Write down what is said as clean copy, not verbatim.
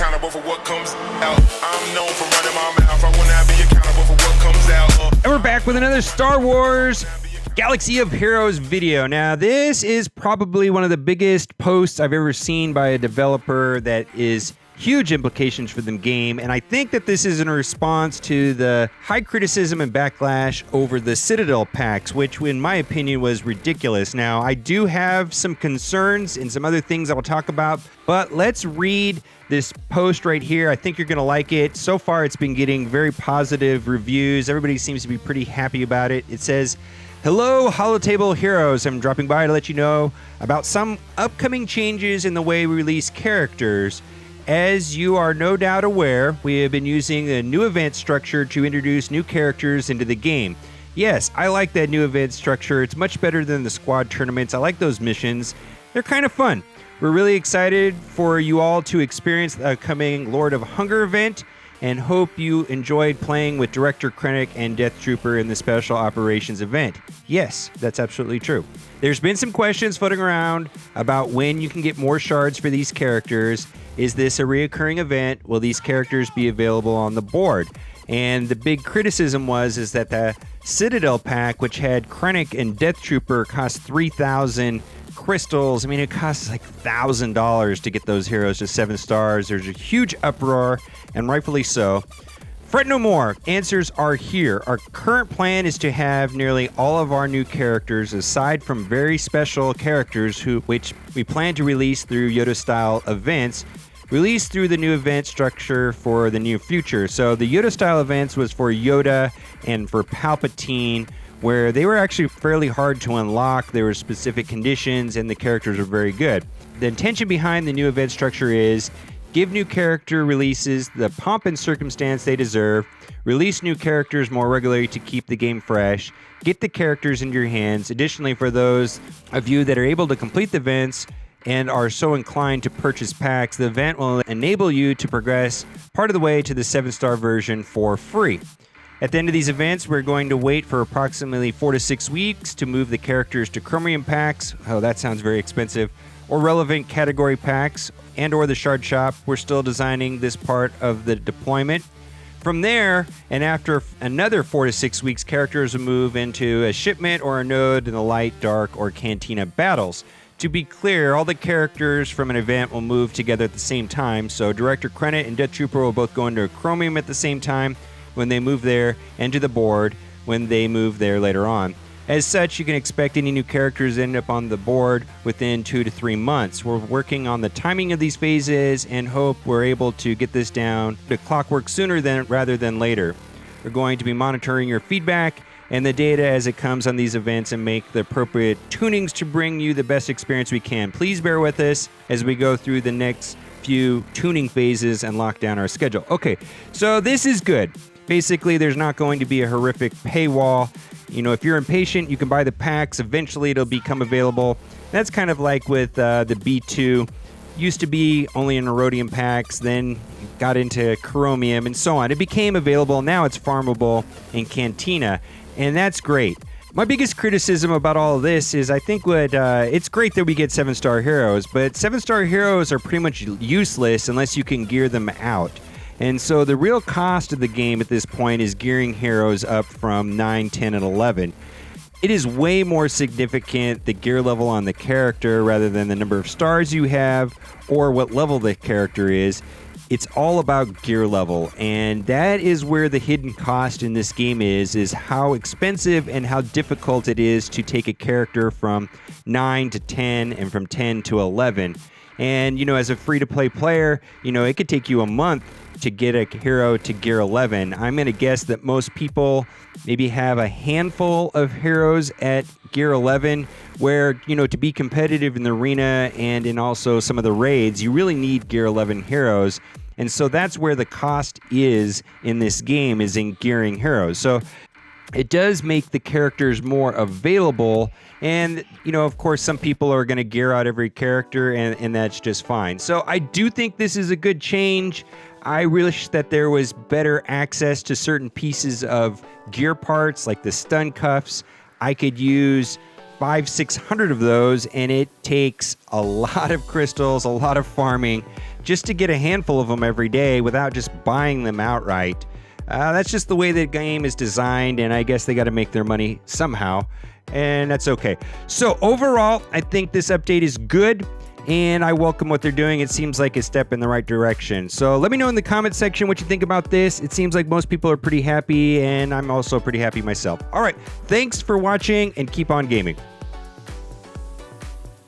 accountable for what comes out. I'm known for running my mouth. I wanna be accountable for what comes out. And we're back with another Star Wars Galaxy of Heroes video. Now, this is probably one of the biggest posts I've ever seen by a developer that is huge implications for the game, and I think that this is in response to the high criticism and backlash over the Citadel packs, which in my opinion was ridiculous. Now, I do have some concerns and some other things I will talk about, but let's read this post right here. I think you're going to like it. So far, it's been getting very positive reviews. Everybody seems to be pretty happy about it. It says, "Hello, Holotable Heroes. I'm dropping by to let you know about some upcoming changes in the way we release characters. As you are no doubt aware, we have been using a new event structure to introduce new characters into the game. Yes, I like that new event structure. It's much better than the squad tournaments. I like those missions. They're kind of fun. We're really excited for you all to experience the upcoming Lord of Hunger event and hope you enjoyed playing with Director Krennic and Death Trooper in the Special Operations event." Yes, that's absolutely true. There's been some questions floating around about when you can get more shards for these characters. Is this a reoccurring event? Will these characters be available on the board? And the big criticism is that the Citadel pack, which had Krennic and Death Trooper, cost 3,000 crystals. I mean, it costs like $1,000 to get those heroes to 7 stars. There's a huge uproar, and rightfully so. Fret no more. Answers are here. Our current plan is to have nearly all of our new characters, aside from very special characters which we plan to release through Yoda-style events, released through the new event structure for the near future. So the Yoda-style events was for Yoda and for Palpatine, where they were actually fairly hard to unlock. There were specific conditions, and the characters were very good. The intention behind the new event structure is give new character releases the pomp and circumstance they deserve, release new characters more regularly to keep the game fresh, get the characters into your hands. Additionally, for those of you that are able to complete the events and are so inclined to purchase packs, the event will enable you to progress part of the way to the 7-star version for free. At the end of these events, we're going to wait for approximately 4 to 6 weeks to move the characters to Chromium packs. Oh, that sounds very expensive. Or relevant category packs and or the shard shop. We're still designing this part of the deployment. From there, and after another 4 to 6 weeks, characters will move into a shipment or a node in the light, dark, or cantina battles. To be clear, all the characters from an event will move together at the same time, so Director Krennic and Death Trooper will both go into Chromium at the same time when they move there, and to the board when they move there later on. As such, you can expect any new characters to end up on the board within 2 to 3 months. We're working on the timing of these phases and hope we're able to get this down to clockwork sooner rather than later. We're going to be monitoring your feedback and the data as it comes on these events and make the appropriate tunings to bring you the best experience we can. Please bear with us as we go through the next few tuning phases and lock down our schedule. Okay, so this is good. Basically, there's not going to be a horrific paywall. You know, if you're impatient, you can buy the packs. Eventually, it'll become available. That's kind of like with the B2. Used to be only in Erodium packs, then got into Chromium, and so on. It became available. Now it's farmable in Cantina, and that's great. My biggest criticism about all of this is I think it's great that we get 7-star heroes, but 7-star heroes are pretty much useless unless you can gear them out. And so the real cost of the game at this point is gearing heroes up from 9, 10, and 11. It is way more significant the gear level on the character rather than the number of stars you have or what level the character is. It's all about gear level, and that is where the hidden cost in this game is how expensive and how difficult it is to take a character from 9 to 10 and from 10 to 11. And, you know, as a free-to-play player, you know, it could take you a month to get a hero to gear 11. I'm going to guess that most people maybe have a handful of heroes at gear 11 where, you know, to be competitive in the arena and in also some of the raids, you really need gear 11 heroes. And so that's where the cost is in this game, is in gearing heroes. So it does make the characters more available. And, you know, of course, some people are going to gear out every character, and that's just fine. So I do think this is a good change. I wish that there was better access to certain pieces of gear parts, like the stun cuffs. I could use 500-600 of those, and it takes a lot of crystals, a lot of farming. just to get a handful of them every day without just buying them outright. That's just the way the game is designed, and I guess they got to make their money somehow, and that's okay. So overall, I think this update is good, and I welcome what they're doing. It seems like a step in the right direction. So let me know in the comment section what you think about this. It seems like most people are pretty happy, and I'm also pretty happy myself. All right, thanks for watching, and keep on gaming.